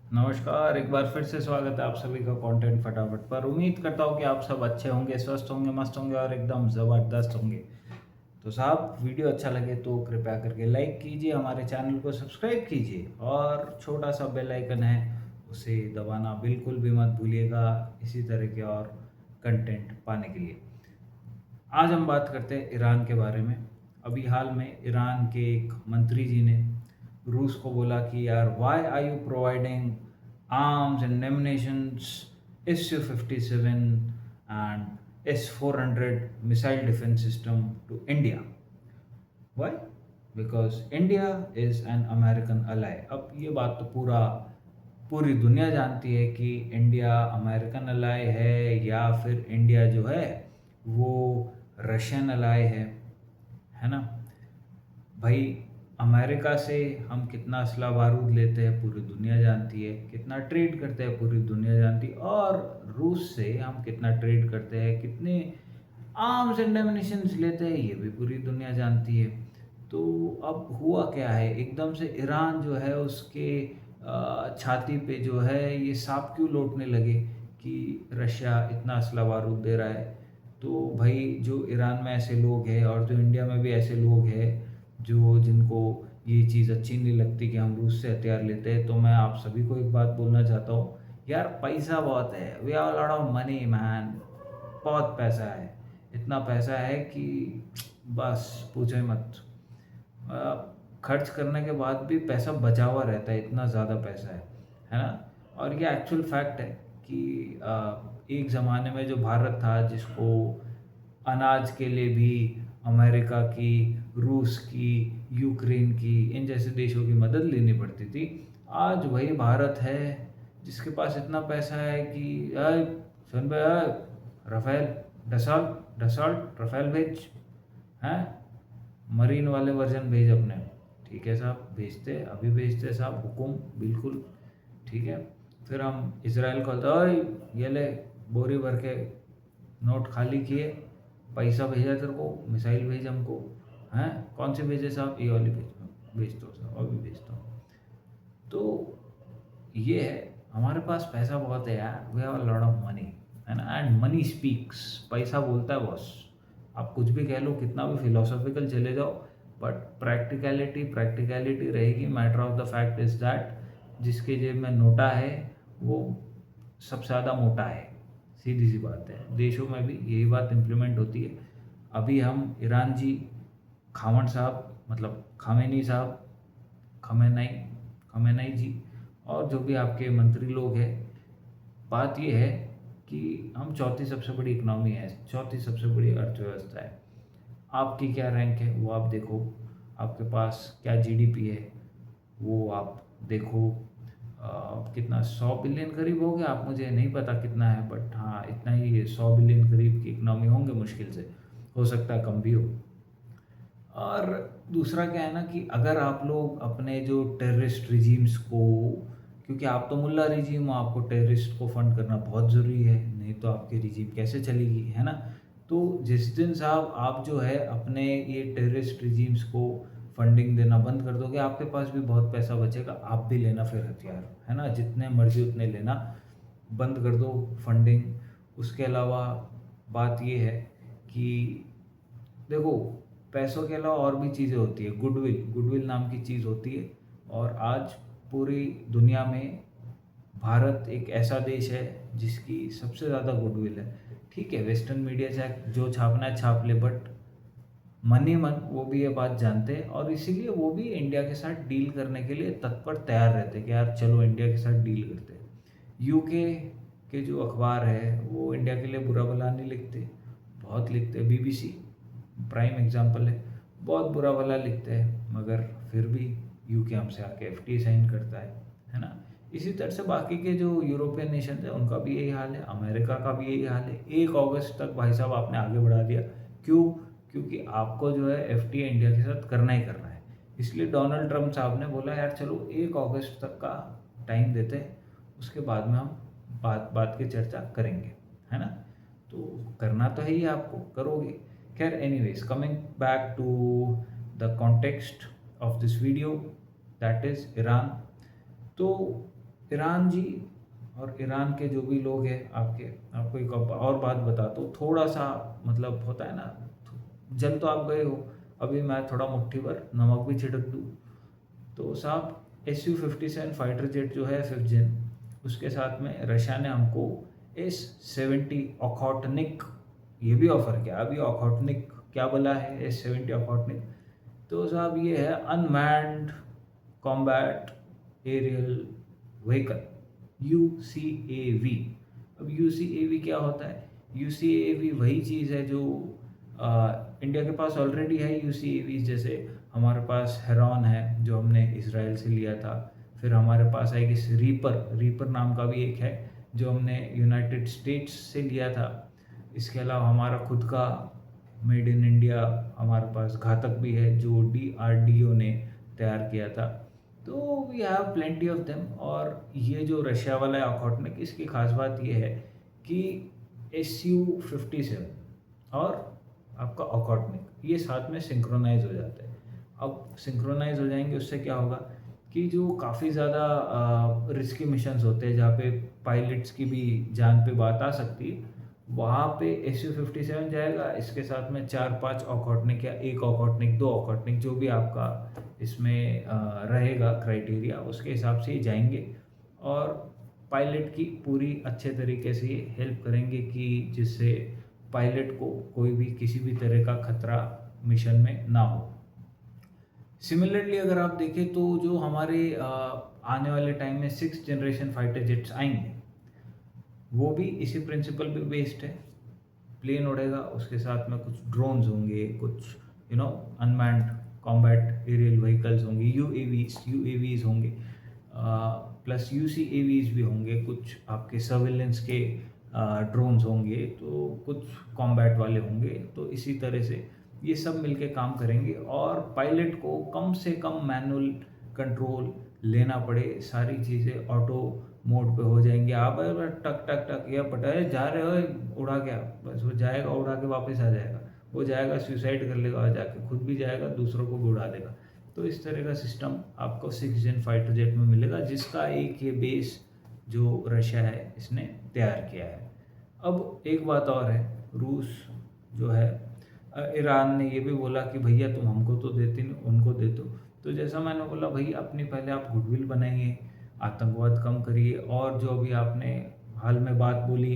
नमस्कार, एक बार फिर से स्वागत है आप सभी का कंटेंट फटाफट पर। उम्मीद करता हूँ कि आप सब अच्छे होंगे, स्वस्थ होंगे, मस्त होंगे और एकदम ज़बरदस्त होंगे। तो साहब, वीडियो अच्छा लगे तो कृपया करके लाइक कीजिए, हमारे चैनल को सब्सक्राइब कीजिए और छोटा सा बेल आइकन है उसे दबाना बिल्कुल भी मत भूलिएगा इसी तरह के और कंटेंट पाने के लिए। आज हम बात करते हैं ईरान के बारे में। अभी हाल में ईरान के एक मंत्री जी ने रूस को बोला कि यार, why are you providing arms and ammunitions Su-57 and S-400 missile defence system to India. Why? Because India is an American ally. अब ये बात तो पूरी दुनिया जानती है कि इंडिया अमेरिकन अलाई है या फिर इंडिया जो है वो रशियन अलाई है ना। भाई, अमेरिका से हम कितना असला बारूद लेते हैं पूरी दुनिया जानती है, कितना ट्रेड करते हैं पूरी दुनिया जानती है, और रूस से हम कितना ट्रेड करते हैं, कितने आर्म्स एंड एमिनिशंस लेते हैं, ये भी पूरी दुनिया जानती है। तो अब हुआ क्या है, एकदम से ईरान जो है उसके छाती पे जो है ये सांप क्यों लौटने लगे कि रशिया इतना असला बारूद दे रहा है। तो भाई, जो ईरान में ऐसे लोग हैं और जो इंडिया में भी ऐसे लोग हैं जो जिनको ये चीज़ अच्छी नहीं लगती कि हम रूस से हथियार लेते हैं, तो मैं आप सभी को एक बात बोलना चाहता हूँ। यार, पैसा बहुत है, we are lot of money man. बहुत पैसा है, इतना पैसा है कि बस पूछो ही मत। खर्च करने के बाद भी पैसा बचा हुआ रहता है, इतना ज़्यादा पैसा है ना। और ये एक्चुअल फैक्ट है कि एक ज़माने में जो भारत था, जिसको अनाज के लिए भी अमेरिका की, रूस की, यूक्रेन की, इन जैसे देशों की मदद लेनी पड़ती थी, आज वही भारत है जिसके पास इतना पैसा है कि "अय, सुन बे, अय, राफेल, डसॉल्ट डसॉल्ट राफेल भेज, हैं, मरीन वाले वर्जन भेज अपने"। ठीक है साहब, भेजते, अभी भेजते साहब, हुकुम बिल्कुल। ठीक है। फिर हम इसराइल को बोलते, ओए ये ले, बोरी भर के नोट खाली किए, पैसा भेजा तेरे को, मिसाइल भेज हमको। हैं, कौन से भेजे साहब? ये वाली भेजता हूँ साहब, अभी भेजता हूँ। तो ये है, हमारे पास पैसा बहुत है यार, we have a lot of money, है ना। एंड मनी स्पीक्स, पैसा बोलता है बॉस। आप कुछ भी कह लो, कितना भी फिलोसॉफिकल चले जाओ, बट प्रैक्टिकलिटी प्रैक्टिकलिटी रहेगी। Matter of the fact is that जिसके जेब में नोटा है वो सबसे ज़्यादा मोटा है। सीधी सी बात है, देशों में भी यही बात इम्प्लीमेंट होती है। अभी हम ईरान जी, खामन साहब, मतलब खामेनी साहब, खमेनाई खमेनाई जी, और जो भी आपके मंत्री लोग हैं, बात ये है कि हम चौथी सबसे बड़ी इकनॉमी है, चौथी सबसे बड़ी अर्थव्यवस्था है। आपकी क्या रैंक है वो आप देखो, आपके पास क्या जीडीपी है वो आप देखो। कितना, 100 बिलियन करीब हो गया, आप, मुझे नहीं पता कितना है, बट हाँ इतना ही, 100 बिलियन करीब की इकनॉमी होंगे मुश्किल से, हो सकता है कम भी हो। और दूसरा क्या है ना कि अगर आप लोग अपने जो टेररिस्ट रिजीम्स को, क्योंकि आप तो मुल्ला रिजीम हो, आपको टेररिस्ट को फंड करना बहुत ज़रूरी है, नहीं तो आपकी रिजीम कैसे चलेगी, है ना। तो जिस दिन साहब आप जो है अपने ये टेररिस्ट रिजीम्स को फंडिंग देना बंद कर दोगे, आपके पास भी बहुत पैसा बचेगा, आप भी लेना फिर हथियार, है ना, जितने मर्जी उतने लेना, बंद कर दो फंडिंग। उसके अलावा बात ये है कि देखो, पैसों के अलावा और भी चीज़ें होती है, गुडविल, गुडविल नाम की चीज़ होती है। और आज पूरी दुनिया में भारत एक ऐसा देश है जिसकी सबसे ज़्यादा गुडविल है। ठीक है, वेस्टर्न मीडिया चाहे जो छापना है छाप ले, बट मन ही मन वो भी ये बात जानते हैं, और इसीलिए वो भी इंडिया के साथ डील करने के लिए तत्पर तैयार रहते हैं कि यार चलो इंडिया के साथ डील करते हैं। यूके के जो अखबार है वो इंडिया के लिए बुरा भला नहीं लिखते, बहुत लिखते हैं। बीबीसी प्राइम एग्जांपल है, बहुत बुरा भला लिखते हैं, मगर फिर भी यूके हमसे आके एफटीए साइन करता है ना। इसी तरह से बाकी के जो यूरोपियन नेशन है उनका भी यही हाल है, अमेरिका का भी यही हाल है। 1 अगस्त तक भाई साहब आपने आगे बढ़ा दिया, क्यों? क्योंकि आपको जो है एफटीए इंडिया के साथ करना ही करना है। इसलिए डोनाल्ड ट्रंप साहब ने बोला यार चलो 1 अगस्त तक का टाइम देते हैं, उसके बाद में हम बात बात की चर्चा करेंगे, है ना। तो करना तो है ही, आपको करोगे। खैर, anyways, coming back to the context of this video, that is Iran. तो ईरान जी और ईरान के जो भी लोग हैं आपको एक और बात बताता हूँ, थोड़ा सा मतलब होता है ना, जल तो आप गए हो, अभी मैं थोड़ा मुट्ठी भर नमक भी छिड़क दूँ। तो साहब Su-57 फाइटर जेट जो है 5th जेन, उसके साथ में रशिया ने हमको S-70 ऑखोटनिक ये भी ऑफर किया। अभी ऑखोटनिक क्या बोला है, S-70 ऑखोटनिक, तो साहब ये है unmanned combat aerial vehicle, UCAV। अब UCAV क्या होता है? UCAV वही चीज़ है जो इंडिया के पास ऑलरेडी है। UCAV जैसे हमारे पास हेरॉन है जो हमने इसराइल से लिया था, फिर हमारे पास आएगी रीपर नाम का भी एक है जो हमने यूनाइटेड स्टेट्स से लिया था। इसके अलावा हमारा खुद का मेड इन इंडिया हमारे पास घातक भी है जो DRDO ने तैयार किया था। तो we have plenty of them. और ये जो रशिया वाला है ऑखोटनिक, इसकी खास बात ये है कि Su-57 और आपका ऑखोटनिक ये साथ में सिंक्रोनाइज हो जाते हैं। अब सिंक्रोनाइज हो जाएंगे, उससे क्या होगा कि जो काफ़ी ज़्यादा रिस्की मिशंस होते हैं जहाँ पे पायलट्स की भी जान पे बात आ सकती है, वहाँ पे Su-57 जाएगा, इसके साथ में 4-5 ऑखोटनिक या एक ऑखोटनिक, 2 ऑखोटनिक, जो भी आपका इसमें रहेगा क्राइटेरिया, उसके हिसाब से ही जाएंगे और पायलट की पूरी अच्छे तरीके से हेल्प करेंगे कि जिससे पायलट को कोई भी किसी भी तरह का खतरा मिशन में ना हो। सिमिलरली अगर आप देखें तो जो हमारे आने वाले टाइम में 6th जनरेशन फाइटर जेट्स आएंगे, वो भी इसी प्रिंसिपल पे बेस्ड है। प्लेन उड़ेगा, उसके साथ में कुछ ड्रोन्स होंगे, कुछ अनमैन्ड कॉम्बैट एरियल व्हीकल्स होंगे, यूएवीज होंगे, प्लस UCAVs भी होंगे, कुछ आपके सर्विलेंस के ड्रोन्स होंगे, तो कुछ कॉम्बैट वाले होंगे। तो इसी तरह से ये सब मिलके काम करेंगे और पायलट को कम से कम मैनुअल कंट्रोल लेना पड़े, सारी चीज़ें ऑटो मोड पे हो जाएंगी। आप टक टक टक या पटाए जा रहे हो, उड़ा गया, बस वो जाएगा, उड़ा के वापस आ जाएगा, वो जाएगा सुसाइड कर लेगा और जाके खुद भी जाएगा, दूसरों को भी उड़ा देगा। तो इस तरह का सिस्टम आपको 6th जेन फाइटर जेट में मिलेगा, जिसका एक ये बेस जो रशिया है इसने तैयार किया है। अब एक बात और है, रूस जो है, ईरान ने ये भी बोला कि भैया तुम हमको तो देते नहीं, उनको दे दो। तो जैसा मैंने बोला, भाई अपनी पहले आप गुडविल बनाइए, आतंकवाद कम करिए। और जो अभी आपने हाल में बात बोली,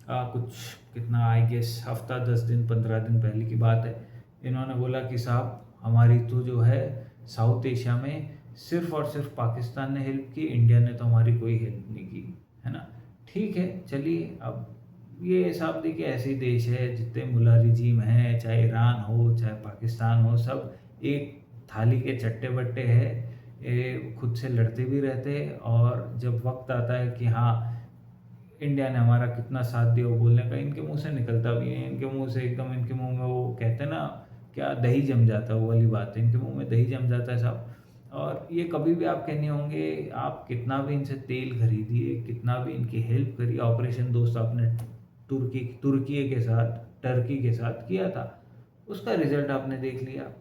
कुछ कितना आई गेस हफ्ता 10 दिन 15 दिन पहले की बात है, इन्होंने बोला कि साहब हमारी तो जो है साउथ एशिया में सिर्फ और सिर्फ पाकिस्तान ने हेल्प की, इंडिया ने तो हमारी कोई हेल्प नहीं की, है ना। ठीक है, चलिए, अब ये हिसाब देखिए, ऐसे देश है जितने मुला रिजीम हैं, चाहे ईरान हो चाहे पाकिस्तान हो, सब एक थाली के चट्टे बट्टे हैं, ये खुद से लड़ते भी रहते हैं। और जब वक्त आता है कि हाँ इंडिया ने हमारा कितना साथ दिया, वो बोलने का इनके मुंह से निकलता भी है, इनके मुंह से एकदम, इनके मुंह में वो कहते हैं ना, क्या दही जम जाता है, वो वाली बात है, इनके मुंह में दही जम जाता है साहब। और ये कभी भी आप कहने होंगे, आप कितना भी इनसे तेल खरीदिए, कितना भी इनकी हेल्प करिए, ऑपरेशन दोस्त आपने टर्की के साथ किया था, उसका रिजल्ट आपने देख लिया।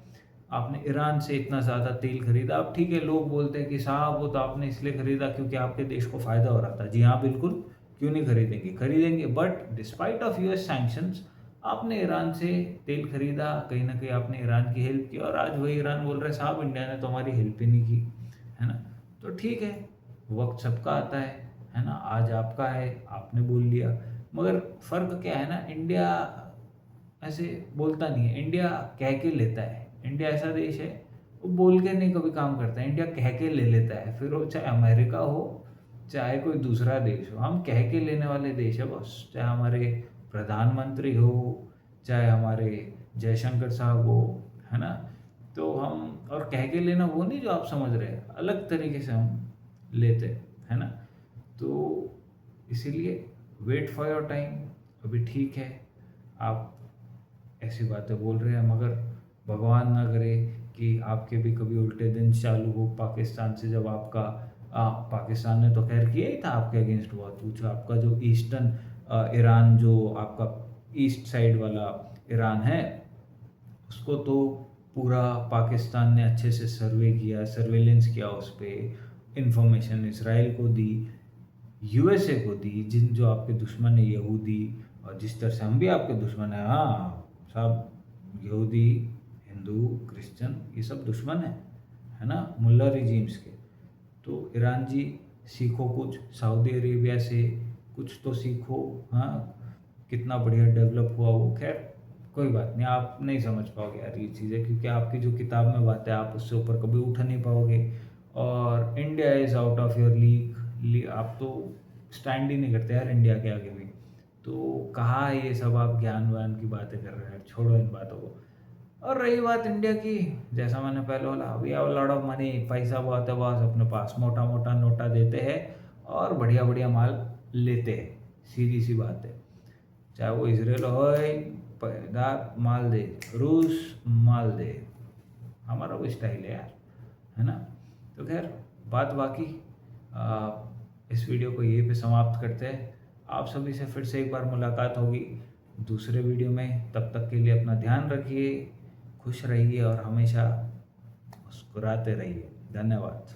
आपने ईरान से इतना ज़्यादा तेल खरीदा, अब ठीक है लोग बोलते हैं कि साहब वो तो आपने इसलिए खरीदा क्योंकि आपके देश को फ़ायदा हो रहा था। जी हाँ, बिल्कुल, क्यों नहीं खरीदेंगे, खरीदेंगे। But despite of US sanctions आपने ईरान से तेल खरीदा, कहीं ना कहीं आपने ईरान की हेल्प की, और आज वही ईरान बोल रहे साहब इंडिया ने तो हमारी हेल्प ही नहीं की, है ना। तो ठीक है, वक्त सबका आता है ना। आज आपका है, आपने बोल लिया, मगर फ़र्क क्या है ना, इंडिया ऐसे बोलता नहीं है, इंडिया कह के लेता है। इंडिया ऐसा देश है, वो बोल के नहीं कभी काम करता है, इंडिया कह के ले लेता है। फिर वो चाहे अमेरिका हो चाहे कोई दूसरा देश हो, हम कह के लेने वाले देश है बस। चाहे हमारे प्रधानमंत्री हो, चाहे हमारे जयशंकर साहब हो, है ना। तो हम, और कह के लेना वो नहीं जो आप समझ रहे हैं, अलग तरीके से हम लेते हैं, है ना। तो इसीलिए वेट फॉर योर टाइम। अभी ठीक है, आप ऐसी बातें बोल रहे हैं, मगर भगवान ना करे कि आपके भी कभी उल्टे दिन चालू हो पाकिस्तान से। जब आपका पाकिस्तान ने तो खैर किया ही था आपके अगेंस्ट बहुत कुछ, आपका जो ईस्टर्न ईरान, जो आपका ईस्ट साइड वाला ईरान है, उसको तो पूरा पाकिस्तान ने अच्छे से सर्वे किया, सर्वेलेंस किया, उस पर इंफॉर्मेशन इसराइल को दी, यूएसए को दी, जिन जो आपके दुश्मन है यहूदी, और जिस तरह से हम भी आपके दुश्मन हैं, हाँ सब यहूदी, हिंदू, क्रिश्चियन ये सब दुश्मन है ना मुल्ला रिजीम्स के। तो ईरान जी सीखो कुछ, सऊदी अरेबिया से कुछ तो सीखो। हाँ, कितना बढ़िया डेवलप हुआ वो। खैर कोई बात नहीं, आप नहीं समझ पाओगे यार ये चीज़ें, क्योंकि आपकी जो किताब में बातें आप उससे ऊपर कभी उठ नहीं पाओगे। और India is out of your league, आप तो स्टैंड ही नहीं करते यार इंडिया के आगे भी। तो कहाँ ये सब आप ज्ञान वान की बातें कर रहे हैं, छोड़ो इन बातों को। और रही बात इंडिया की, जैसा मैंने पहले बोला, we have lot of money, पैसा बहुत है बॉस अपने पास, मोटा मोटा नोटा देते हैं और बढ़िया बढ़िया माल लेते हैं। सीधी सी बात है, चाहे वो इसराइल हो, पैदा माल दे, रूस माल दे, हमारा वो स्टाइल है यार, है ना। तो खैर बात बाकी, इस वीडियो को यहीं पे समाप्त करते हैं। आप सभी से फिर से एक बार मुलाकात होगी दूसरे वीडियो में। तब तक के लिए अपना ध्यान रखिए, खुश रहिए और हमेशा मुस्कुराते रहिए। धन्यवाद।